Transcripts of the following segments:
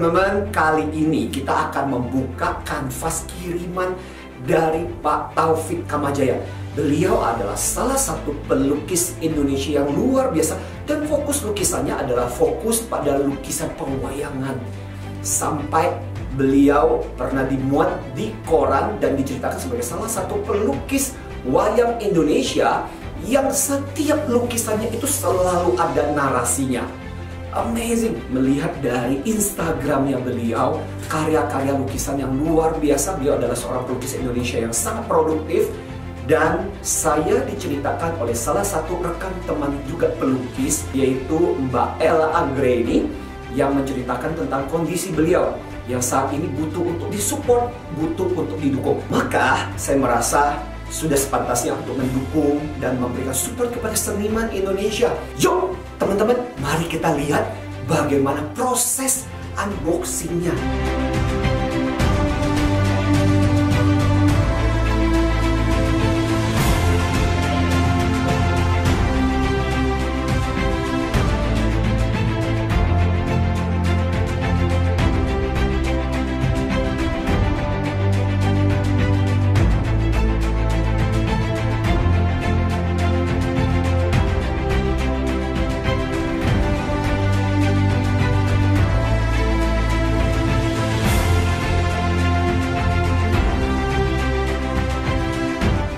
teman-teman, kali ini kita akan membuka kanvas kiriman dari Pak Taufik Kamajaya. Beliau adalah salah satu pelukis Indonesia yang luar biasa, dan fokus lukisannya adalah fokus pada lukisan pewayangan. Sampai beliau pernah dimuat di koran dan diceritakan sebagai salah satu pelukis wayang Indonesia yang setiap lukisannya itu selalu ada narasinya. Amazing melihat dari Instagramnya beliau, karya-karya lukisan yang luar biasa. Beliau adalah seorang pelukis Indonesia yang sangat produktif, dan saya diceritakan oleh salah satu rekan teman juga pelukis, yaitu Mbak Ella Anggreni, yang menceritakan tentang kondisi beliau yang saat ini butuh untuk disupport, butuh untuk didukung. Maka saya merasa sudah sepantasnya untuk mendukung dan memberikan support kepada seniman Indonesia. Yuk teman-teman, mari kita lihat bagaimana proses unboxingnya.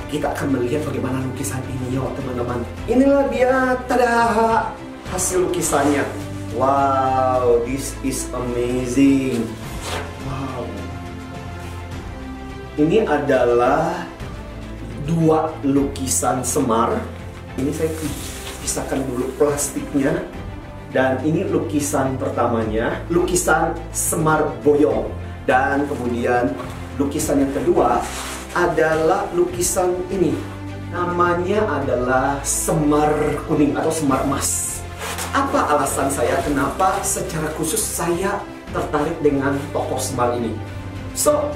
Kita akan melihat bagaimana lukisan ini, yuk teman-teman. Inilah dia, tada, hasil lukisannya. Wow, this is amazing. Wow. Ini adalah dua lukisan Semar. Ini saya pisahkan dulu plastiknya. Dan ini lukisan pertamanya, lukisan Semar Boyong. Dan kemudian lukisan yang kedua adalah lukisan ini, namanya adalah Semar Kuning atau Semar Emas. Apa alasan saya kenapa secara khusus saya tertarik dengan tokoh Semar ini? So,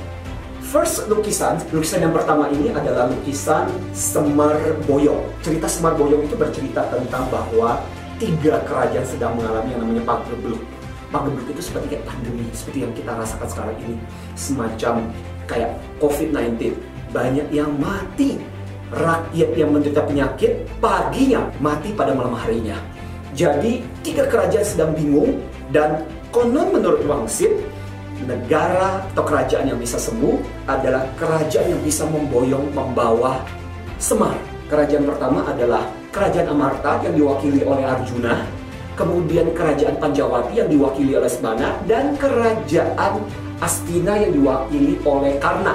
first lukisan yang pertama ini adalah lukisan Semar Boyong. Cerita Semar Boyong itu bercerita tentang bahwa 3 kerajaan sedang mengalami yang namanya pagebluk. Pagebluk itu seperti kayak pandemi, seperti yang kita rasakan sekarang ini, semacam kayak COVID-19. Banyak yang mati, rakyat yang menderita penyakit paginya mati pada malam harinya. Jadi 3 kerajaan sedang bingung, dan konon menurut wangsit, negara atau kerajaan yang bisa sembuh adalah kerajaan yang bisa membawa Semar. Kerajaan pertama adalah kerajaan Amarta yang diwakili oleh Arjuna, kemudian kerajaan Panjawati yang diwakili oleh Semana, dan kerajaan Astina yang diwakili oleh Karna.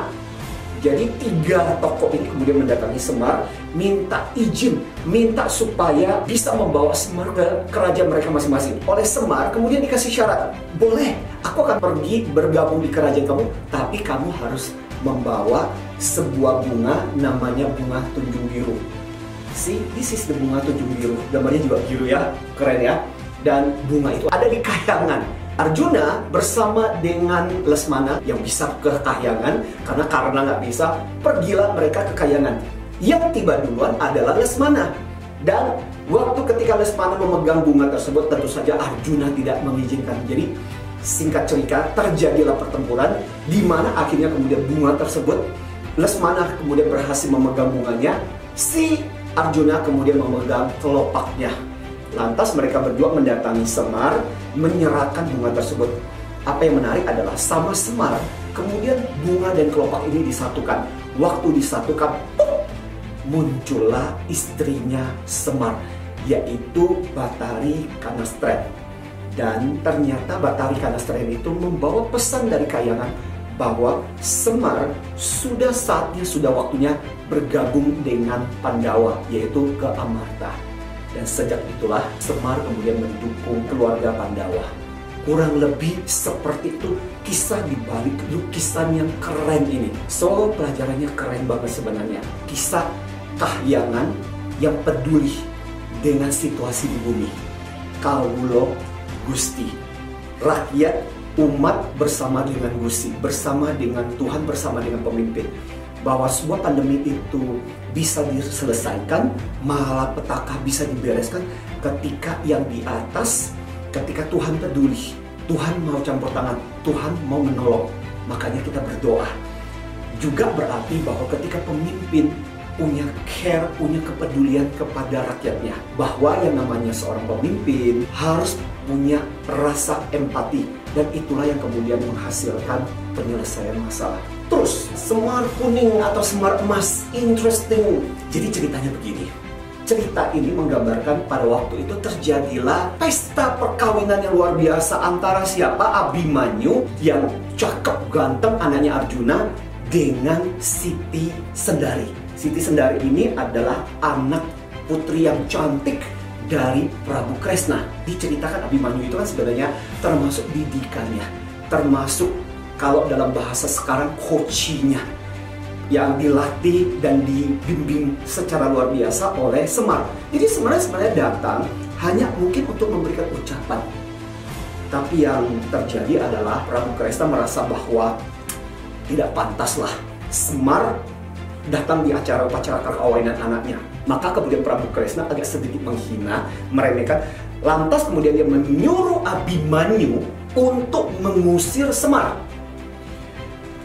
Jadi 3 tokoh ini kemudian mendatangi Semar, minta izin, minta supaya bisa membawa Semar ke kerajaan mereka masing-masing. Oleh Semar kemudian dikasih syarat, boleh, aku akan pergi bergabung di kerajaan kamu, tapi kamu harus membawa sebuah bunga, namanya bunga tunjung biru. See, this is the bunga tunjung biru. Gambarnya juga biru ya, keren ya. Dan bunga itu ada di kahyangan. Arjuna bersama dengan Lesmana yang bisa ke kahyangan, karena nggak bisa, pergilah mereka ke kahyangan. Yang tiba duluan adalah Lesmana. Dan waktu ketika Lesmana memegang bunga tersebut, tentu saja Arjuna tidak mengizinkan. Jadi singkat cerita, terjadilah pertempuran, di mana akhirnya kemudian bunga tersebut, Lesmana kemudian berhasil memegang bunganya, si Arjuna kemudian memegang kelopaknya. Lantas mereka berdua mendatangi Semar, menyerahkan bunga tersebut. Apa yang menarik adalah sama Semar, kemudian bunga dan kelopak ini disatukan. Waktu disatukan, muncullah istrinya Semar, yaitu Batari Kanastren. Dan ternyata Batari Kanastren itu membawa pesan dari kahyangan bahwa Semar sudah saatnya, sudah waktunya bergabung dengan Pandawa, yaitu ke Amarta. Dan sejak itulah Semar kemudian mendukung keluarga Pandawa. Kurang lebih seperti itu kisah di balik lukisan yang keren ini. So, pelajarannya keren banget sebenarnya. Kisah kahyangan yang peduli dengan situasi di bumi. Kawula Gusti, rakyat umat bersama dengan Gusti, bersama dengan Tuhan, bersama dengan pemimpin. Bahwa sebuah pandemi itu bisa diselesaikan, malapetaka bisa dibereskan ketika yang di atas, ketika Tuhan peduli, Tuhan mau campur tangan, Tuhan mau menolong. Makanya kita berdoa. Juga berarti bahwa ketika pemimpin punya care, punya kepedulian kepada rakyatnya, bahwa yang namanya seorang pemimpin harus punya rasa empati, dan itulah yang kemudian menghasilkan penyelesaian masalah. Terus, semar kuning atau semar emas, interesting. Jadi ceritanya begini. Cerita ini menggambarkan pada waktu itu terjadilah pesta perkawinan yang luar biasa antara siapa? Abhimanyu yang cakep, ganteng, anaknya Arjuna, dengan Siti Sendari. Siti Sendari ini adalah anak putri yang cantik dari Prabu Kresna. Diceritakan Abhimanyu itu kan sebenarnya termasuk didikannya, termasuk kalau dalam bahasa sekarang coaching-nya, yang dilatih dan dibimbing secara luar biasa oleh Semar. Jadi sebenarnya datang hanya mungkin untuk memberikan ucapan. Tapi yang terjadi adalah Prabu Kresna merasa bahwa tidak pantaslah Semar datang di acara upacara perkawinan anaknya. Maka kemudian Prabu Kresna agak sedikit menghina, meremehkan. Lantas kemudian dia menyuruh Abhimanyu untuk mengusir Semar.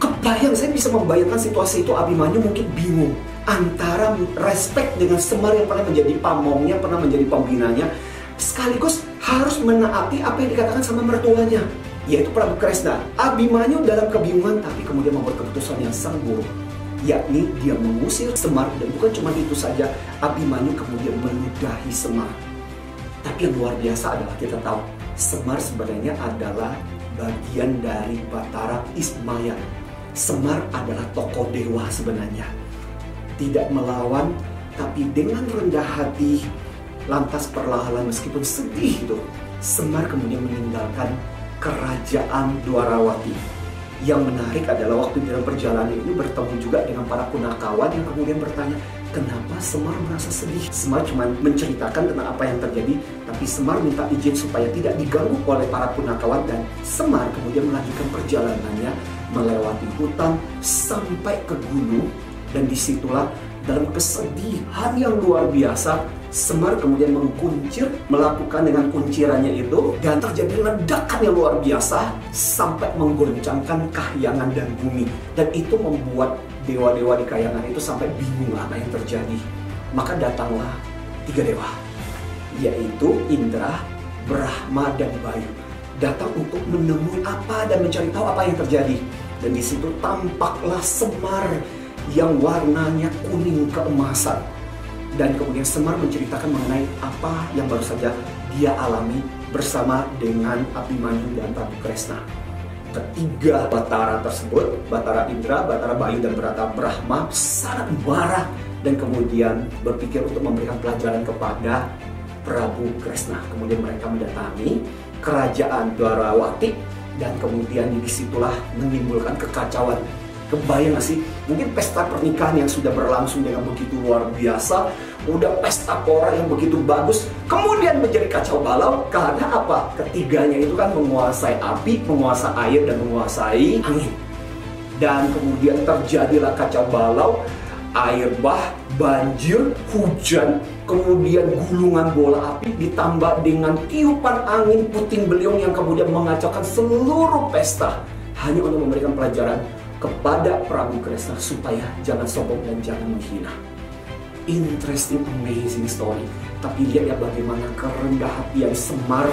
Kebayang, saya bisa membayangkan situasi itu. Abhimanyu mungkin bingung antara respect dengan Semar yang pernah menjadi pamongnya, pernah menjadi pembinanya, sekaligus harus menaati apa yang dikatakan sama mertuanya, yaitu Prabu Kresna. Abhimanyu dalam kebingungan, tapi kemudian membuat keputusan yang sangat buruk, yakni dia mengusir Semar. Dan bukan cuma itu saja, Abhimanyu kemudian meludahi Semar. Tapi yang luar biasa adalah kita tahu Semar sebenarnya adalah bagian dari Batara Ismaya. Semar adalah tokoh dewa sebenarnya, tidak melawan, tapi dengan rendah hati. Lantas perlahan meskipun sedih itu, Semar kemudian meninggalkan kerajaan Dwarawati. Yang menarik adalah waktu dalam perjalanan ini bertemu juga dengan para punakawan yang kemudian bertanya, kenapa Semar merasa sedih? Semar cuma menceritakan tentang apa yang terjadi, tapi Semar minta izin supaya tidak diganggu oleh para punakawan, dan Semar kemudian melanjutkan perjalanannya melewati hutan sampai ke gunung. Dan disitulah dalam kesedihan yang luar biasa, Semar kemudian mengkuncir, melakukan dengan kuncirannya itu, dan terjadi ledakan yang luar biasa sampai menggoncangkan kahyangan dan bumi. Dan itu membuat dewa-dewa di kahyangan itu sampai bingung apa yang terjadi. Maka datanglah 3 dewa, yaitu Indra, Brahma, dan Bayu, datang untuk menemui apa dan mencari tahu apa yang terjadi. Dan di situ tampaklah Semar yang warnanya kuning keemasan. Dan kemudian Semar menceritakan mengenai apa yang baru saja dia alami bersama dengan Abhimanyu dan Prabu Kresna. Ketiga Batara tersebut, Batara Indra, Batara Bayu, dan Batara Brahma, sangat marah dan kemudian berpikir untuk memberikan pelajaran kepada Prabu Kresna. Kemudian mereka mendatangi kerajaan Dwarawati, dan kemudian disitulah menimbulkan kekacauan. Kebayang gak sih? Mungkin pesta pernikahan yang sudah berlangsung dengan begitu luar biasa, udah pesta pora yang begitu bagus, kemudian menjadi kacau balau. Karena apa? Ketiganya itu kan menguasai api, menguasai air, dan menguasai angin. Dan kemudian terjadilah kacau balau, air bah, banjir, hujan, kemudian gulungan bola api ditambah dengan tiupan angin puting beliung yang kemudian mengacaukan seluruh pesta, hanya untuk memberikan pelajaran kepada Prabu Kresna supaya jangan sombong dan jangan menghina. Interesting, amazing story. Tapi lihat ya bagaimana kerendah hatian Semar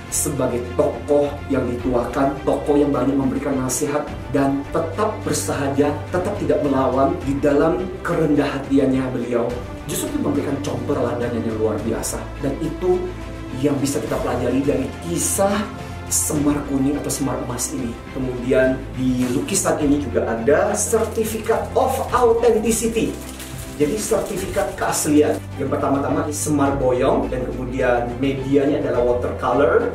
sebagai tokoh yang dituakan, tokoh yang banyak memberikan nasihat dan tetap bersahaja, tetap tidak melawan. Di dalam kerendah hatiannya beliau justru memberikan contoh teladan yang luar biasa. Dan itu yang bisa kita pelajari dari kisah Semar kuning atau Semar emas ini. Kemudian di lukisan ini juga ada Certificate of Authenticity. Jadi sertifikat keaslian. Yang pertama-tama Semar boyong, dan kemudian medianya adalah watercolor,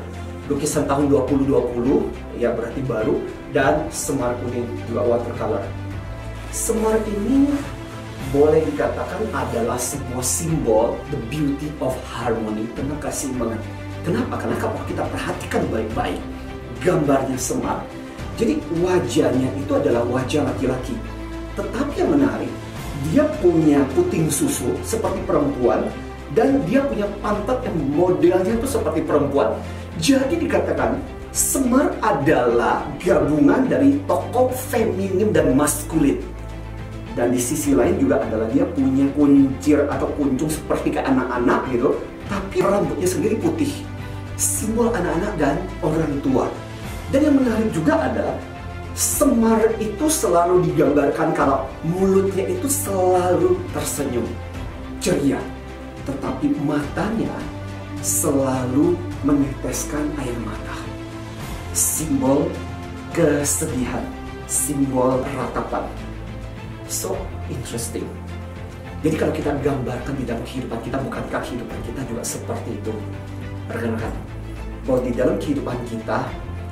lukisan tahun 2020, ya berarti baru, dan Semar kuning juga watercolor. Semar ini boleh dikatakan adalah sebuah simbol the beauty of harmony, tentang keseimbangan. Kenapa? Karena kalau kita perhatikan baik-baik gambarnya Semar, jadi wajahnya itu adalah wajah laki-laki. Tetapi yang menarik, dia punya puting susu seperti perempuan, dan dia punya pantat yang modelnya itu seperti perempuan. Jadi dikatakan Semar adalah gabungan dari tokoh feminim dan maskulin. Dan di sisi lain juga adalah dia punya kuncir atau kuncung seperti kayak anak-anak gitu, tapi rambutnya sendiri putih. Simbol anak-anak dan orang tua. Dan yang menarik juga adalah Semar itu selalu digambarkan kalau mulutnya itu selalu tersenyum, ceria, tetapi matanya selalu meneteskan air mata. Simbol kesedihan, simbol ratapan. So interesting. Jadi kalau kita gambarkan di dalam kehidupan kita, bukankah kehidupan kita juga seperti itu? Rekan-rekan, bahwa di dalam kehidupan kita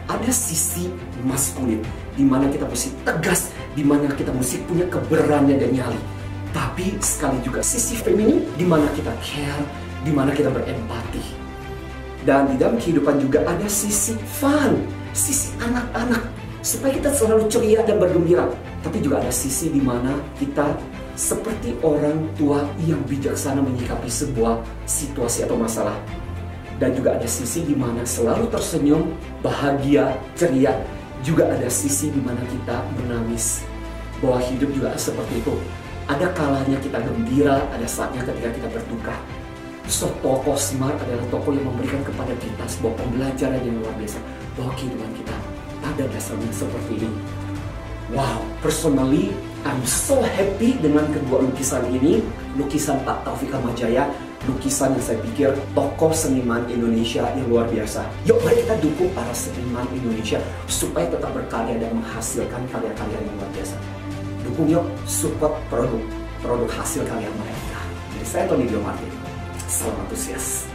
ada sisi maskulin, di mana kita mesti tegas, di mana kita mesti punya keberanian dan nyali. Tapi sekali juga sisi feminin, di mana kita care, di mana kita berempati. Dan di dalam kehidupan juga ada sisi fun, sisi anak-anak, supaya kita selalu ceria dan bergembira. Tapi juga ada sisi di mana kita seperti orang tua yang bijaksana menyikapi sebuah situasi atau masalah. Dan juga ada sisi di mana selalu tersenyum, bahagia, ceria. Juga ada sisi di mana kita menangis. Bahwa hidup juga seperti itu. Ada kalanya kita gembira, ada saatnya ketika kita berduka. So, tokoh Semar adalah tokoh yang memberikan kepada kita sebuah pembelajaran yang luar biasa. Bahwa kehidupan kita pada dasarnya seperti ini. Wow, personally, I'm so happy dengan kedua lukisan ini. Lukisan Pak Taufik Kamajaya, lukisan yang saya pikir tokoh seniman Indonesia yang luar biasa. Yuk, mari kita dukung para seniman Indonesia supaya tetap berkarya dan menghasilkan karya-karya yang luar biasa. Dukung yuk, support produk hasil karya mereka. Jadi saya Tony Dio Martin, salam antusias.